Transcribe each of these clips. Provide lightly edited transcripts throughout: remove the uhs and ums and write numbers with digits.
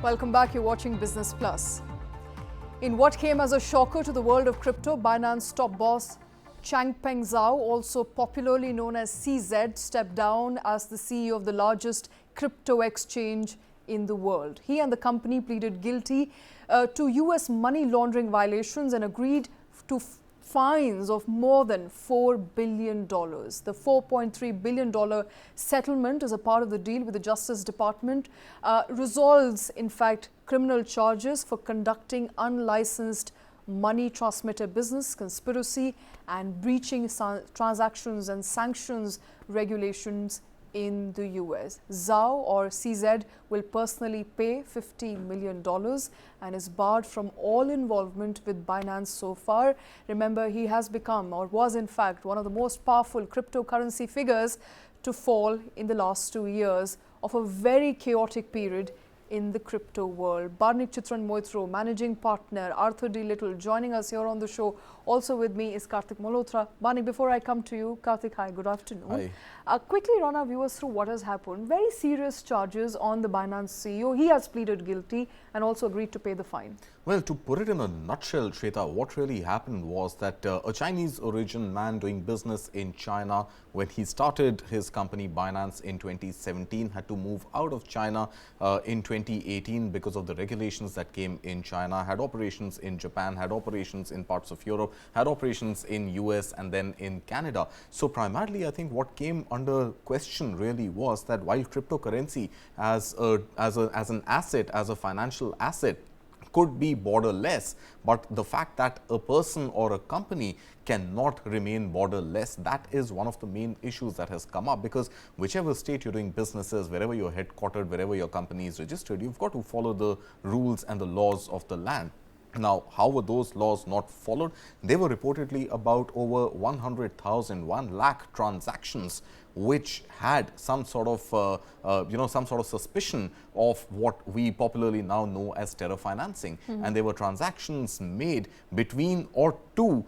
Welcome back. You're watching Business Plus. In what came as a shocker to the world of crypto, Binance top boss Changpeng Zhao, also popularly known as CZ, stepped down as the CEO of the largest crypto exchange in the world. He and the company pleaded guilty to US money laundering violations and agreed to fines of more than $4 billion. The $4.3 billion settlement is a part of the deal with the Justice Department, resolves, in fact, criminal charges for conducting unlicensed money transmitter business, conspiracy and breaching transactions and sanctions regulations in the US. Zhao, or CZ, will personally pay $50 million and is barred from all involvement with Binance so far. Remember, he has become, or was in fact, one of the most powerful cryptocurrency figures to fall in the last 2 years of a very chaotic period in the crypto world. Barnik Chitran Moitro, managing partner, Arthur D. Little, joining us here on the show. Also with me is Karthik Malhotra. Barnik, before I come to you, Karthik, hi, good afternoon. Hi. Quickly run our viewers through what has happened. Very serious charges on the Binance CEO. He has pleaded guilty and also agreed to pay the fine. Well, to put it in a nutshell, Shweta, what really happened was that a Chinese origin man doing business in China, when he started his company Binance in 2017, had to move out of China in 2018 because of the regulations that came in China, had operations in Japan, had operations in parts of Europe, had operations in US and then in Canada. So primarily, I think what came under question really was that while cryptocurrency as an asset, as a financial asset, could be borderless, but the fact that a person or a company cannot remain borderless, that is one of the main issues that has come up, because whichever state you're doing businesses, wherever you're headquartered, wherever your company is registered, you've got to follow the rules and the laws of the land. Now, how were those laws not followed? They were reportedly about over 100,000, 1 lakh transactions which had some sort of suspicion of what we popularly now know as terror financing. And there were transactions made between or to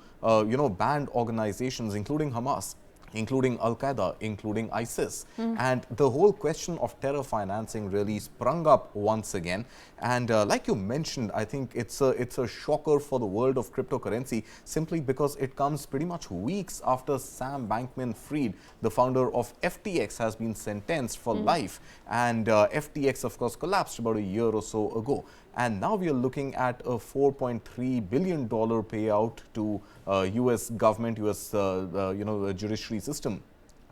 banned organizations, including Hamas, including Al-Qaeda, including ISIS. And the whole question of terror financing really sprung up once again. And like you mentioned, I think it's a shocker for the world of cryptocurrency, simply because it comes pretty much weeks after Sam Bankman-Fried, the founder of FTX, has been sentenced for life. And FTX, of course, collapsed about a year or so ago. And now we are looking at a $4.3 billion payout to US government, US the judiciary system,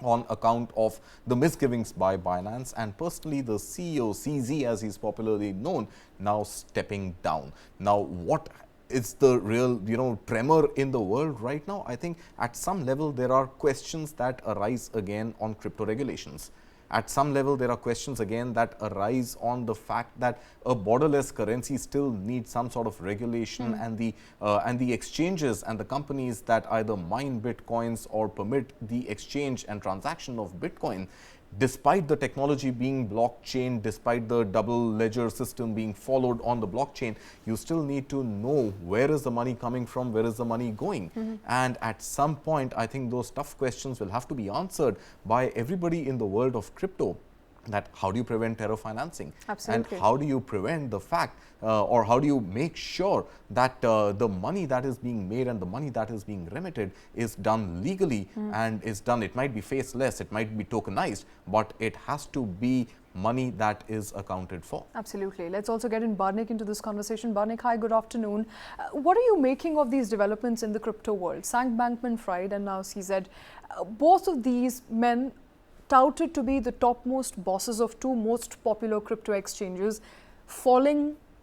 on account of the misgivings by Binance, and personally the CEO, CZ as he's popularly known, now stepping down. Now, what is the real tremor in the world right now? I think at some level there are questions that arise again on crypto regulations. At some level, there are questions again that arise on the fact that a borderless currency still needs some sort of regulation, and the exchanges and the companies that either mine bitcoins or permit the exchange and transaction of Bitcoin, despite the technology being blockchain, despite the double ledger system being followed on the blockchain, you still need to know where is the money coming from, where is the money going. And at some point, I think those tough questions will have to be answered by everybody in the world of crypto. That how do you prevent terror financing? Absolutely. And how do you prevent the fact or how do you make sure that the money that is being made and the money that is being remitted is done legally and is done, it might be faceless, it might be tokenized, but it has to be money that is accounted for. Absolutely. Let's also get in Barnik into this conversation. Barnik, hi, good afternoon. What are you making of these developments in the crypto world? Sam Bankman-Fried and now CZ, both of these men touted to be the topmost bosses of two most popular crypto exchanges,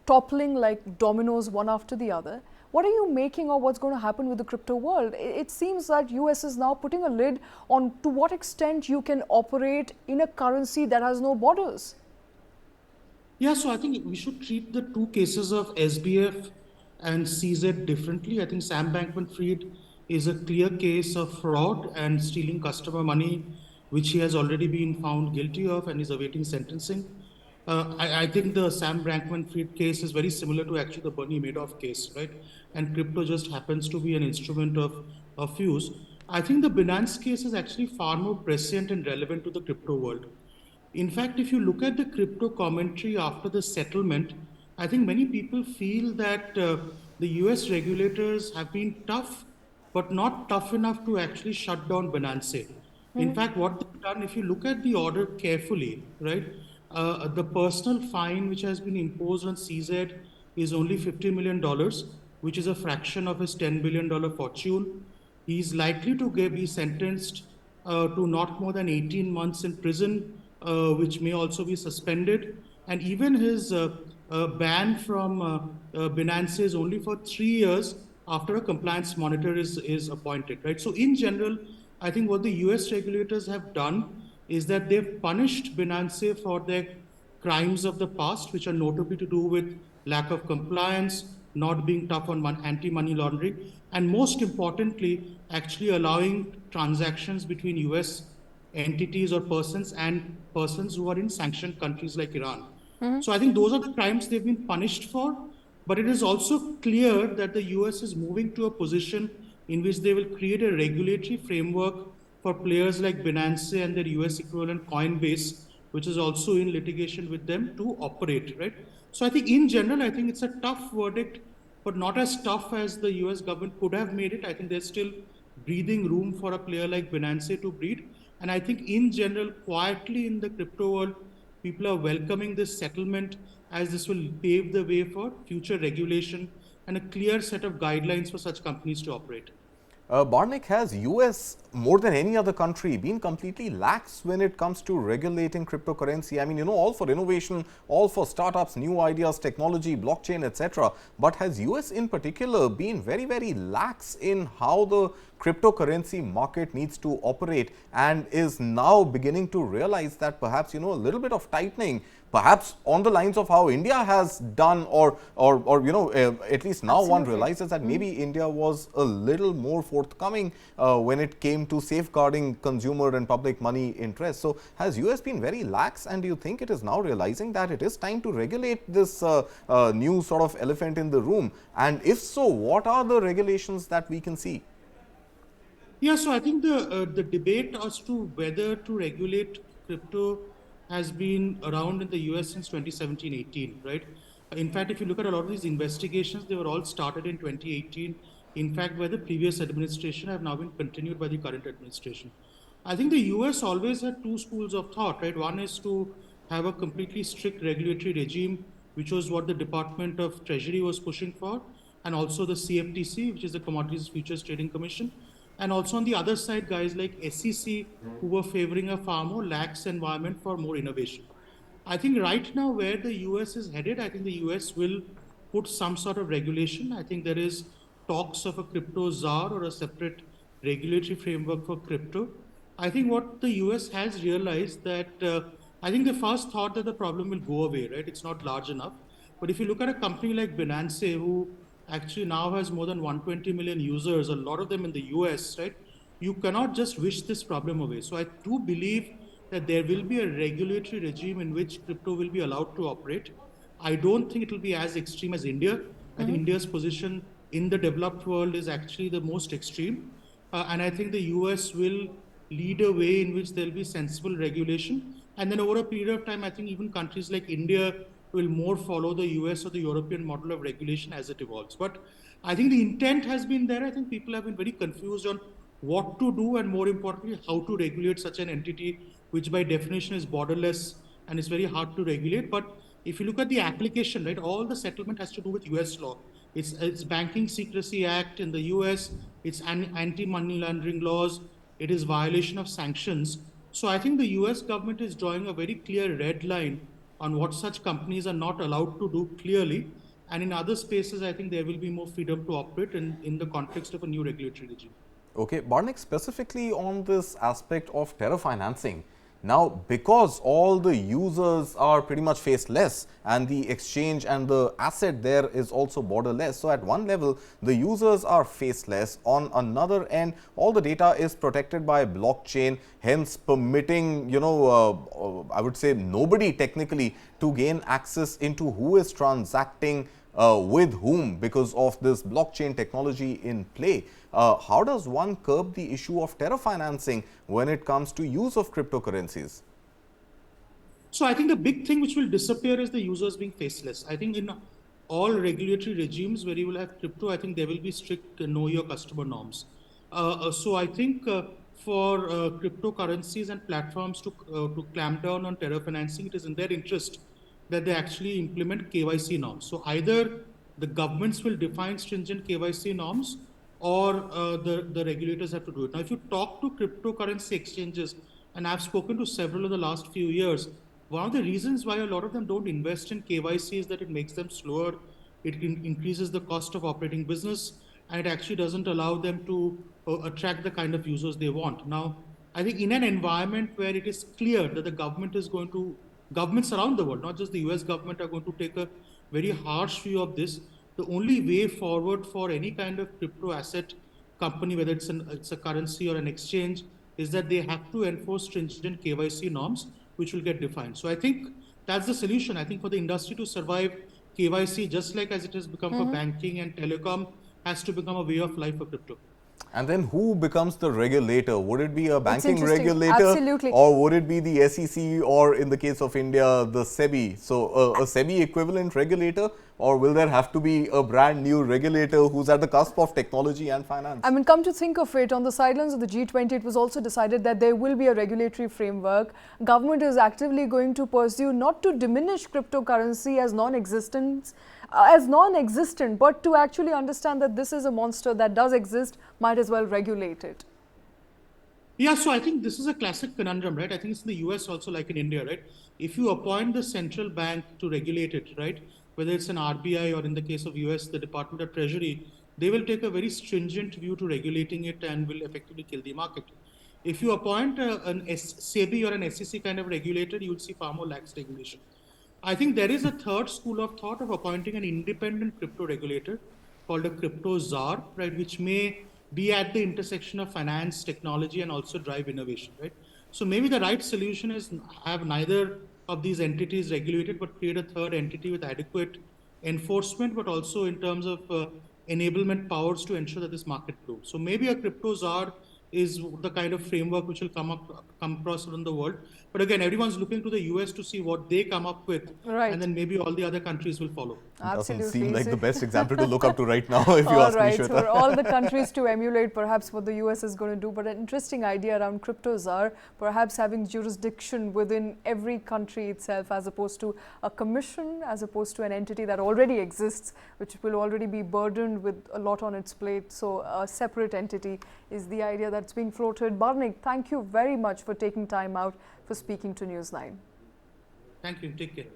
toppling like dominoes one after the other. What are you making of what's going to happen with the crypto world? It seems that US is now putting a lid on to what extent you can operate in a currency that has no borders. Yeah, so I think we should treat the two cases of SBF and CZ differently. I think Sam Bankman-Fried is a clear case of fraud and stealing customer money, which he has already been found guilty of and is awaiting sentencing. I think the Sam Bankman-Fried case is very similar to actually the Bernie Madoff case, right? And crypto just happens to be an instrument of use. I think the Binance case is actually far more prescient and relevant to the crypto world. In fact, if you look at the crypto commentary after the settlement, I think many people feel that the US regulators have been tough, but not tough enough to actually shut down Binance. In fact, what they've done, if you look at the order carefully, right, the personal fine which has been imposed on CZ is only $50 million, which is a fraction of his $10 billion fortune. He is likely to be sentenced to not more than 18 months in prison, which may also be suspended. And even his ban from Binance is only for 3 years after a compliance monitor is appointed, right? So in general, I think what the US regulators have done is that they've punished Binance for their crimes of the past, which are notably to do with lack of compliance, not being tough on anti-money laundering, and most importantly, actually allowing transactions between US entities or persons and persons who are in sanctioned countries like Iran. So I think those are the crimes they've been punished for. But it is also clear that the US is moving to a position in which they will create a regulatory framework for players like Binance and their US equivalent Coinbase, which is also in litigation with them to operate, right? So I think in general, I think it's a tough verdict, but not as tough as the US government could have made it. I think there's still breathing room for a player like Binance to breathe. And I think in general, quietly in the crypto world, people are welcoming this settlement as this will pave the way for future regulation and a clear set of guidelines for such companies to operate. Barnik, has US more than any other country been completely lax when it comes to regulating cryptocurrency? I mean, you know, all for innovation, all for startups, new ideas, technology, blockchain, etc. But has US in particular been very, very lax in how the cryptocurrency market needs to operate, and is now beginning to realize that perhaps, you know, a little bit of tightening, perhaps on the lines of how India has done, or you know, at least now one realizes that maybe India was a little more forthcoming when it came to safeguarding consumer and public money interests. So has US been very lax, and do you think it is now realizing that it is time to regulate this new sort of elephant in the room? And if so, what are the regulations that we can see? Yeah, so I think the debate as to whether to regulate crypto has been around in the US since 2017-18, right? In fact, if you look at a lot of these investigations, they were all started in 2018. In fact, by the previous administration, have now been continued by the current administration. I think the US always had two schools of thought, right? One is to have a completely strict regulatory regime, which was what the Department of Treasury was pushing for, and also the CFTC, which is the Commodities Futures Trading Commission. And also on the other side, guys like SEC, who were favoring a far more lax environment for more innovation. I think right now where the US is headed, I think the US will put some sort of regulation. I think there is talks of a crypto czar or a separate regulatory framework for crypto. I think what the US has realized that I think they first thought that the problem will go away, right? It's not large enough. But if you look at a company like Binance, who actually now has more than 120 million users, a lot of them in the US, right? You cannot just wish this problem away. So I do believe that there will be a regulatory regime in which crypto will be allowed to operate. I don't think it will be as extreme as India. I think India's position in the developed world is actually the most extreme. And I think the US will lead a way in which there'll be sensible regulation. And then over a period of time, I think even countries like India will more follow the US or the European model of regulation as it evolves. But I think the intent has been there. I think people have been very confused on what to do and more importantly, how to regulate such an entity, which by definition is borderless and is very hard to regulate. But if you look at the application, right, all the settlement has to do with US law. It's Banking Secrecy Act in the US, it's anti-money laundering laws, it is violation of sanctions. So I think the US government is drawing a very clear red line on what such companies are not allowed to do clearly. And in other spaces, I think there will be more freedom to operate in the context of a new regulatory regime. Okay, Barnik, specifically on this aspect of terror financing. Now, because all the users are pretty much faceless and the exchange and the asset there is also borderless. So, at one level, the users are faceless. On another end, all the data is protected by blockchain, hence permitting, you know, I would say nobody technically to gain access into who is transacting with whom because of this blockchain technology in play. How does one curb the issue of terror financing when it comes to use of cryptocurrencies? So I think the big thing which will disappear is the users being faceless. I think in all regulatory regimes where you will have crypto, I think there will be strict know your customer norms. So I think for cryptocurrencies and platforms to clamp down on terror financing, it is in their interest that they actually implement KYC norms. So either the governments will define stringent KYC norms, or the regulators have to do it. Now, if you talk to cryptocurrency exchanges, and I've spoken to several in the last few years, one of the reasons why a lot of them don't invest in KYC is that it makes them slower, it increases the cost of operating business, and it actually doesn't allow them to attract the kind of users they want. Now, I think in an environment where it is clear that the government is going to, governments around the world, not just the US government, are going to take a very harsh view of this, the only way forward for any kind of crypto asset company, whether it's a currency or an exchange, is that they have to enforce stringent KYC norms, which will get defined. So I think that's the solution. I think for the industry to survive, KYC, just like as it has become for banking and telecom, has to become a way of life for crypto. And then who becomes the regulator? Would it be a banking regulator? Absolutely. Or would it be the SEC, or in the case of India, the SEBI? So a SEBI equivalent regulator, or will there have to be a brand new regulator who's at the cusp of technology and finance? I mean, come to think of it, on the sidelines of the G20, it was also decided that there will be a regulatory framework. Government is actively going to pursue not to diminish cryptocurrency as non-existent, but to actually understand that this is a monster that does exist, might as well regulate it. Yeah, so I think this is a classic conundrum, right? I think it's in the US also, like in India, right? If you appoint the central bank to regulate it, right, whether it's an RBI or in the case of US, the Department of Treasury, they will take a very stringent view to regulating it and will effectively kill the market. If you appoint an SEBI or an SEC kind of regulator, you will see far more lax regulation. I think there is a third school of thought of appointing an independent crypto regulator called a crypto czar, right, which may be at the intersection of finance, technology, and also drive innovation, right? So maybe the right solution is have neither of these entities regulated, but create a third entity with adequate enforcement, but also in terms of enablement powers to ensure that this market grows. So maybe a crypto czar is the kind of framework which will come across around the world. But again, everyone's looking to the US to see what they come up with, right, and then maybe all the other countries will follow. Absolutely. Doesn't seem like the best example to look up to right now, if you ask me, Shweta. For all the countries to emulate perhaps what the US is going to do, but an interesting idea around cryptos are perhaps having jurisdiction within every country itself, as opposed to a commission, as opposed to an entity that already exists, which will already be burdened with a lot on its plate. So a separate entity is the idea that's being floated. Barnik, thank you very much for taking time out for speaking to News9. Thank you. Take care.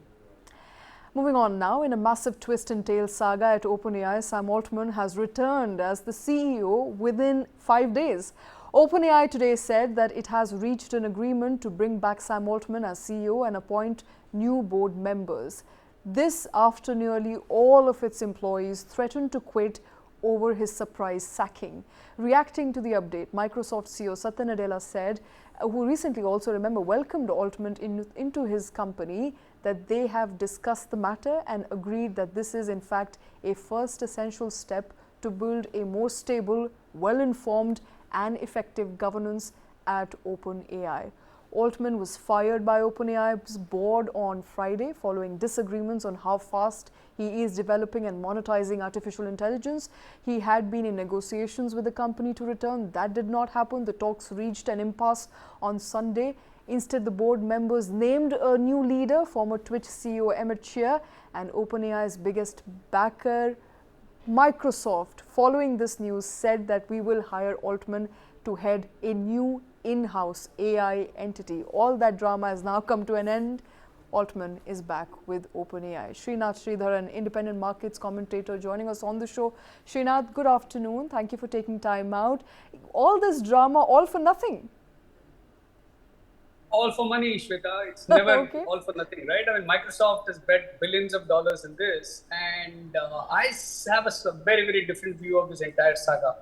Moving on now, in a massive twist and tail saga at OpenAI, Sam Altman has returned as the CEO within 5 days. OpenAI today said that it has reached an agreement to bring back Sam Altman as CEO and appoint new board members. This after nearly all of its employees threatened to quit over his surprise sacking. Reacting to the update, Microsoft CEO Satya Nadella said, who recently also, remember, welcomed Altman into his company, that they have discussed the matter and agreed that this is in fact a first essential step to build a more stable, well-informed and effective governance at OpenAI. Altman was fired by OpenAI's board on Friday following disagreements on how fast he is developing and monetizing artificial intelligence. He had been in negotiations with the company to return. That did not happen. The talks reached an impasse on Sunday. Instead, the board members named a new leader, former Twitch CEO Emmett Shear, and OpenAI's biggest backer, Microsoft, following this news, said that we will hire Altman to head a new in-house AI entity. All that drama has now come to an end. Altman is back with OpenAI. Srinath Sridhar, an independent markets commentator, joining us on the show. Srinath, good afternoon. Thank you for taking time out. All this drama, all for nothing. All for money, Shweta. It's never okay. all for nothing, right? I mean, Microsoft has bet billions of dollars in this, and I have a very, very different view of this entire saga.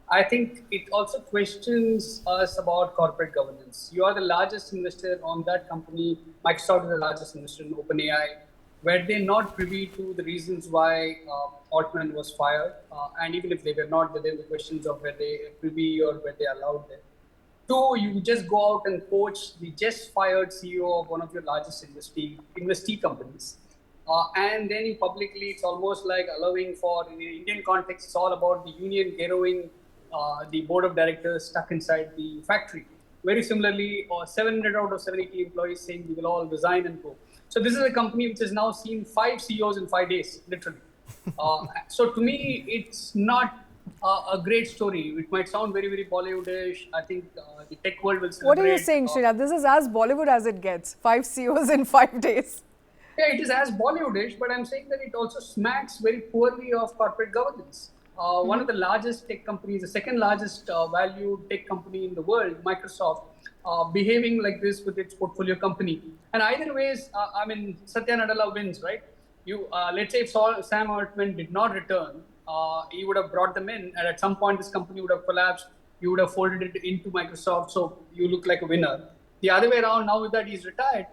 I think it also questions us about corporate governance. You are the largest investor on that company. Microsoft is the largest investor in OpenAI. Were they not privy to the reasons why Altman was fired? And even if they were not, there were questions of were they privy or were they allowed there? Two, you just go out and poach the just fired CEO of one of your largest investee companies. And then you publicly, it's almost like allowing for, in the Indian context, it's all about the union garrowing the board of directors stuck inside the factory. Very similarly, 700 out of 780 employees saying we will all resign and go. So this is a company which has now seen 5 CEOs in 5 days, literally. So to me, it's not a great story. It might sound very, very Bollywoodish. I think the tech world will celebrate. What are you saying, Srinath? This is as Bollywood as it gets. 5 CEOs in 5 days. Yeah, it is as Bollywoodish, but I'm saying that it also smacks very poorly of corporate governance. One of the largest tech companies, the second largest valued tech company in the world, Microsoft, behaving like this with its portfolio company. And either ways, I mean, Satya Nadella wins, right? Let's say if Sam Altman did not return, he would have brought them in, and at some point this company would have collapsed. You would have folded it into Microsoft, so you look like a winner. The other way around, now that he's retired,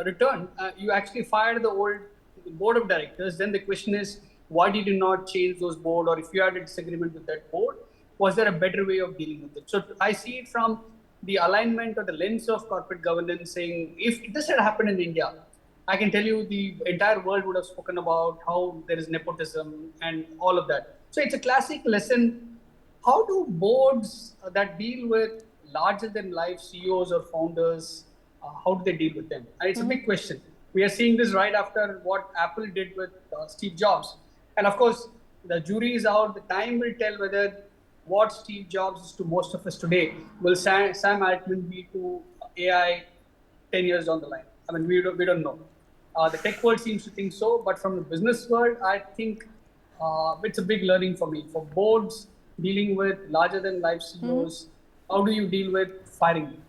returned, you actually fired the old board of directors. Then the question is, why did you not change those board? Or if you had a disagreement with that board, was there a better way of dealing with it? So I see it from the alignment or the lens of corporate governance, saying if this had happened in India, I can tell you the entire world would have spoken about how there is nepotism and all of that. So it's a classic lesson. How do boards that deal with larger than life CEOs or founders, how do they deal with them? And it's a big question. We are seeing this right after what Apple did with Steve Jobs. And of course, the jury is out. The time will tell whether what Steve Jobs is to most of us today will Sam Altman be to AI 10 years down the line. I mean, we don't know. The tech world seems to think so, but from the business world, I think it's a big learning for me. For boards dealing with larger than life CEOs, how do you deal with firing them?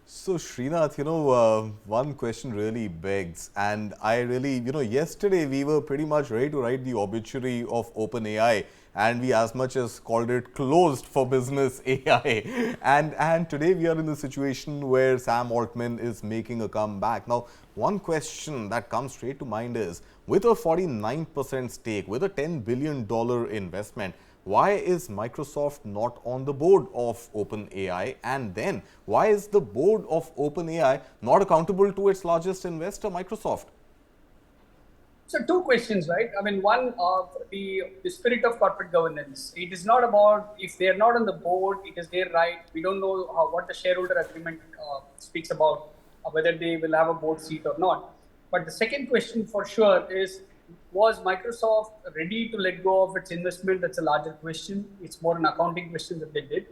So Srinath, one question really begs, and I really, yesterday we were pretty much ready to write the obituary of OpenAI, and we as much as called it closed for business AI. And today we are in the situation where Sam Altman is making a comeback. Now, one question that comes straight to mind is, with a 49% stake, with a $10 billion investment, why is Microsoft not on the board of OpenAI? And then, why is the board of OpenAI not accountable to its largest investor, Microsoft? So two questions, right? I mean, one, the spirit of corporate governance. It is not about if they are not on the board, it is their right. We don't know what the shareholder agreement speaks about, whether they will have a board seat or not. But the second question for sure is, was Microsoft ready to let go of its investment? That's a larger question. It's more an accounting question that they did.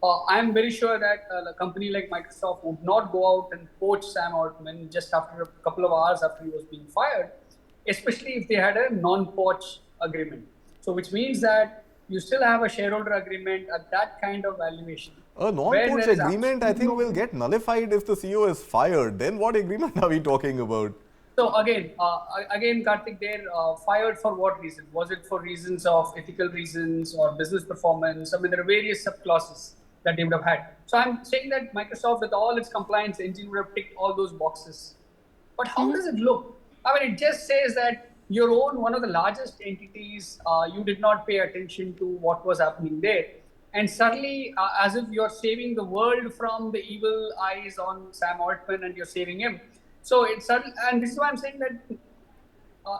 I'm very sure that a company like Microsoft would not go out and poach Sam Altman just after a couple of hours after he was being fired, especially if they had a non-poach agreement. So which means that you still have a shareholder agreement at that kind of valuation. A non-poach agreement, I think, will get nullified if the CEO is fired. Then what agreement are we talking about? So again, Karthik, they're fired for what reason? Was it for reasons of ethical reasons or business performance? I mean, there are various subclauses that they would have had. So I'm saying that Microsoft, with all its compliance engine, would have ticked all those boxes. But how does it look? I mean, it just says that you own one of the largest entities. You did not pay attention to what was happening there. And suddenly, as if you're saving the world from the evil eyes on Sam Altman and you're saving him. So it's sudden, and this is why I'm saying that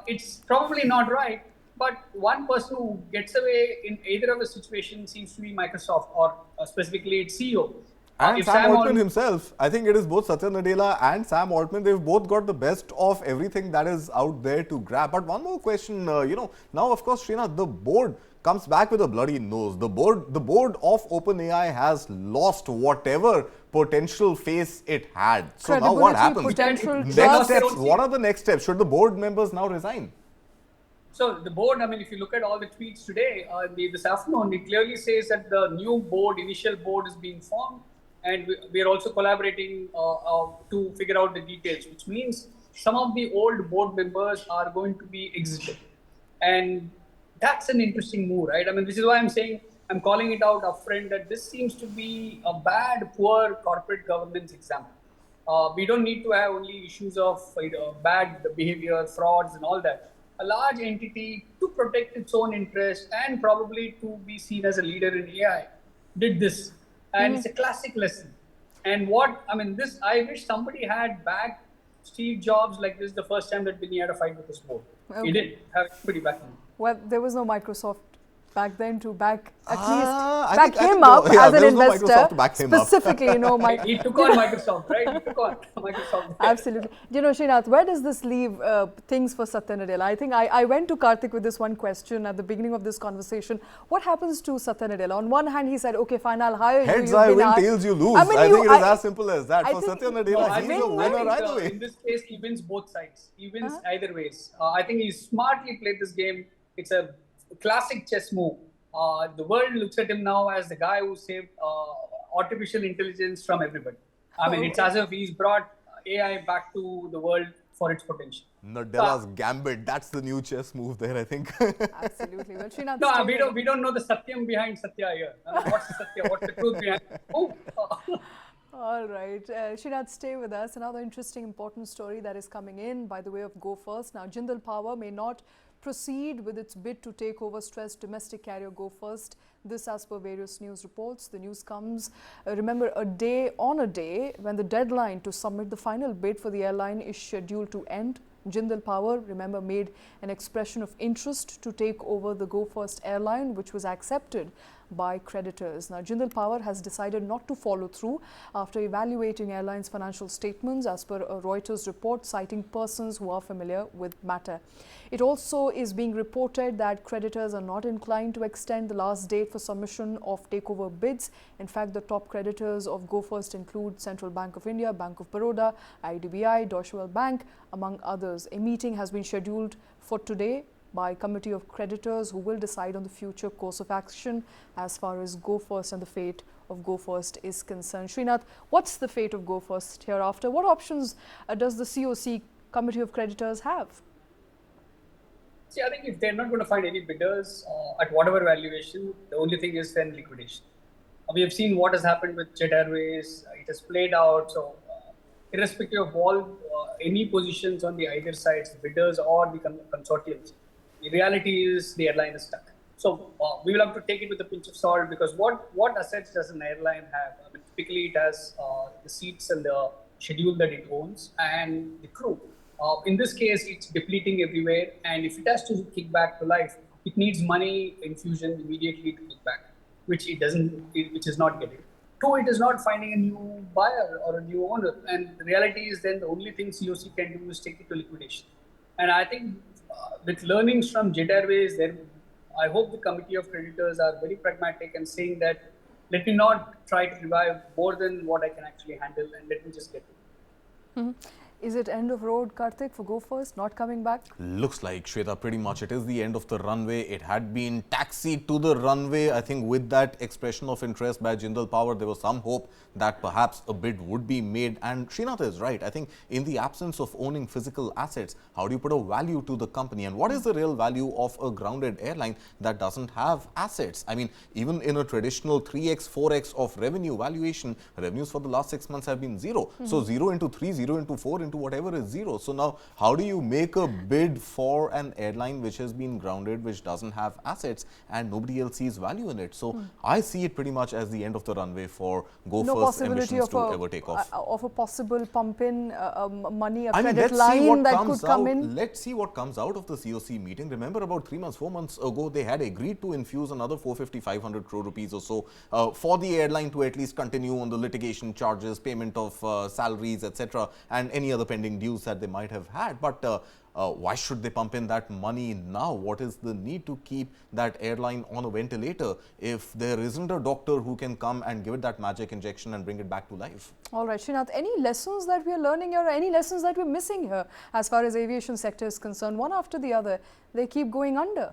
it's probably not right. But one person who gets away in either of the situations seems to be Microsoft, or specifically its CEO. And Sam Altman himself. I think it is both Satya Nadella and Sam Altman. They've both got the best of everything that is out there to grab. But one more question, now of course, Srinath, the board comes back with a bloody nose. The board of OpenAI has lost whatever potential face it had. So now what happens? Next steps, what are the next steps? Should the board members now resign? So the board, I mean, if you look at all the tweets today, this afternoon, it clearly says that the new board, initial board is being formed. And we are also collaborating to figure out the details, which means some of the old board members are going to be exited. And that's an interesting move, right? I mean, this is why I'm saying, I'm calling it out upfront that this seems to be a bad, poor corporate governance example. We don't need to have only issues of bad behavior, frauds and all that. A large entity to protect its own interest and probably to be seen as a leader in AI did this. and it's a classic lesson. And I wish somebody had backed Steve Jobs like this the first time that Vinny had a fight with his board. Okay. He did have pretty backing. Well, there was no Microsoft back then to back at I least back think him no, up yeah, as an there was no investor. Microsoft to back him up. Specifically, He took on Microsoft, right? He took on Microsoft. Absolutely. Srinath, where does this leave things for Satya Nadella? I think I went to Karthik with this one question at the beginning of this conversation. What happens to Satya Nadella? On one hand, he said, okay, fine, I'll hire you. Heads I win, tails you lose. I think it is as simple as that. For Satya Nadella, he's a winner either way. In this case, he wins both sides. He wins either ways. I think he smartly played this game. It's a classic chess move. The world looks at him now as the guy who saved artificial intelligence from everybody. It's as if he's brought AI back to the world for its potential. Nadella's gambit, that's the new chess move there, I think. Absolutely. Well, Srinath, no, we don't know the Satyam behind Satya here. What's the Satya? What's the truth behind it? Oh. All right. Srinath, stay with us. Another interesting, important story that is coming in by the way of Go First. Now, Jindal Power may not proceed with its bid to take over stressed domestic carrier Go First. This as per various news reports. The news comes, remember, a day when the deadline to submit the final bid for the airline is scheduled to end. Jindal Power, remember, made an expression of interest to take over the Go First airline, which was accepted by creditors. Now, Jindal Power has decided not to follow through after evaluating airline's financial statements as per a Reuters report citing persons who are familiar with matter. It also is being reported that creditors are not inclined to extend the last date for submission of takeover bids. In fact, the top creditors of Go First include Central Bank of India, Bank of Baroda, IDBI, Deutsche Welle Bank, among others. A meeting has been scheduled for today by a committee of creditors who will decide on the future course of action as far as Go First and the fate of Go First is concerned. Srinath, what's the fate of Go First hereafter? What options does the COC, Committee of Creditors, have? See, I think if they're not going to find any bidders at whatever valuation, the only thing is then liquidation. We have seen what has happened with Jet Airways. It has played out. So, irrespective of all any positions on the either sides, the bidders or the consortiums, the reality is the airline is stuck. So we will have to take it with a pinch of salt, because what assets does an airline have? Typically it has the seats and the schedule that it owns and the crew. In this case, it's depleting everywhere, and if it has to kick back to life, it needs money infusion immediately to kick back, which it doesn't, which is not getting. Two, it is not finding a new buyer or a new owner, and the reality is then the only thing COC can do is take it to liquidation. And I think with learnings from Jet Airways, then I hope the committee of creditors are very pragmatic and saying that let me not try to revive more than what I can actually handle, and let me just get it. Mm-hmm. Is it end of road, Karthik, for Go First, not coming back? Looks like, Shweta, pretty much it is the end of the runway. It had been taxied to the runway. I think with that expression of interest by Jindal Power, there was some hope that perhaps a bid would be made. And Srinath is right. I think in the absence of owning physical assets, how do you put a value to the company? And what is the real value of a grounded airline that doesn't have assets? I mean, even in a traditional 3x, 4x of revenue valuation, revenues for the last 6 months have been zero. So 0 into 3, 0 into 4 into whatever is zero. So now how do you make a bid for an airline which has been grounded, which doesn't have assets and nobody else sees value in it? So I see it pretty much as the end of the runway for Go First ambitions to ever take off. Of a possible pump in money, a credit line that could come in. Let's see what comes out of the COC meeting. Remember, about 3 months, 4 months ago, they had agreed to infuse another 450, 500 crore rupees or so for the airline to at least continue on the litigation charges, payment of salaries, etc., and any other pending dues that they might have had. But why should they pump in that money now? What is the need to keep that airline on a ventilator if there isn't a doctor who can come and give it that magic injection and bring it back to life? All right, Srinath, any lessons that we are learning here, or any lessons that we're missing here as far as aviation sector is concerned? One after the other, they keep going under.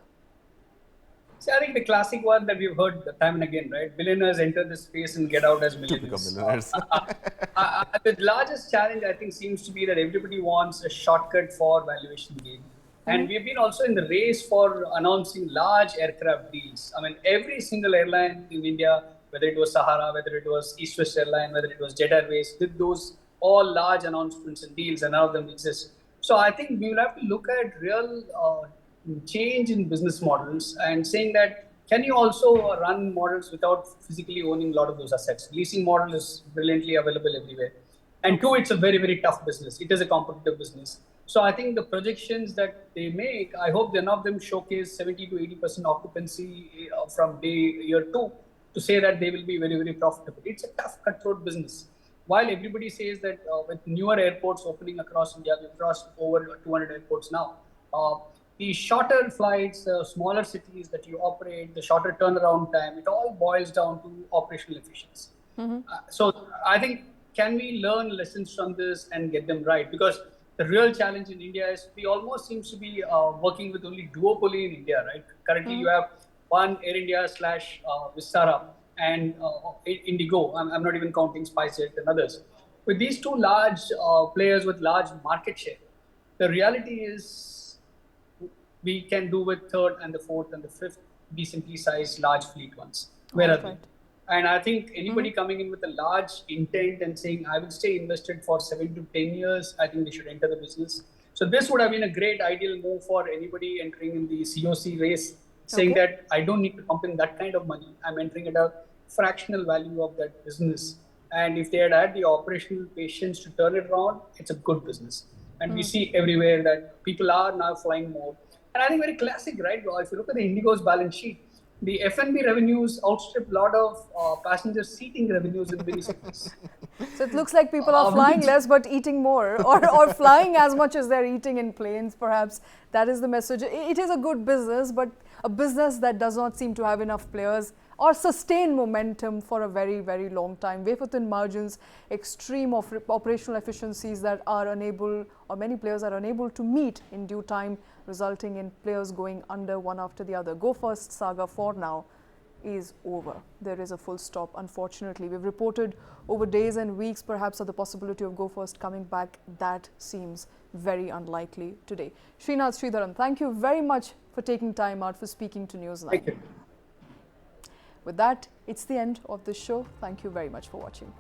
See, I think the classic one that we've heard time and again, right? Billionaires enter this space and get out as millionaires. The largest challenge, I think, seems to be that everybody wants a shortcut for valuation gain. And we've been also in the race for announcing large aircraft deals. I mean, every single airline in India, whether it was Sahara, whether it was East West Airline, whether it was Jet Airways, did those all large announcements and deals, and none of them exist. So I think we will have to look at real change in business models and saying that can you also run models without physically owning a lot of those assets? Leasing model is brilliantly available everywhere. And two, it's a very, very tough business. It is a competitive business. So I think the projections that they make, I hope none of them showcase 70 to 80% occupancy from year two to say that they will be very, very profitable. It's a tough, cutthroat business. While everybody says that with newer airports opening across India, we've crossed over 200 airports now. The shorter flights, smaller cities that you operate, the shorter turnaround time, it all boils down to operational efficiency. So I think, can we learn lessons from this and get them right? Because the real challenge in India is we almost seems to be working with only duopoly in India, right? Currently, you have one Air India / Vistara and Indigo. I'm not even counting SpiceJet and others. With these two large players with large market share, the reality is we can do with third and the fourth and the fifth decently sized large fleet ones. Where are they? And I think anybody coming in with a large intent and saying, I will stay invested for 7 to 10 years, I think they should enter the business. So this would have been a great ideal move for anybody entering in the COC race, saying that I don't need to pump in that kind of money. I'm entering at a fractional value of that business. And if they had the operational patience to turn it around, it's a good business. And we see everywhere that people are now flying more. And I think very classic, right? If you look at the Indigo's balance sheet, the F&B revenues outstrip a lot of passenger seating revenues in many cities. So it looks like people are flying less but eating more, or flying as much as they're eating in planes, perhaps. That is the message. It is a good business, but a business that does not seem to have enough players or sustain momentum for a very, very long time. Wafer-thin margins, extreme operational efficiencies that are unable, or many players are unable to meet in due time, resulting in players going under one after the other. Go First saga for now is over. There is a full stop, unfortunately. We've reported over days and weeks perhaps of the possibility of Go First coming back. That seems very unlikely today. Srinath Sridharan, thank you very much for taking time out for speaking to News 9. Thank you. With that, it's the end of the show. Thank you very much for watching.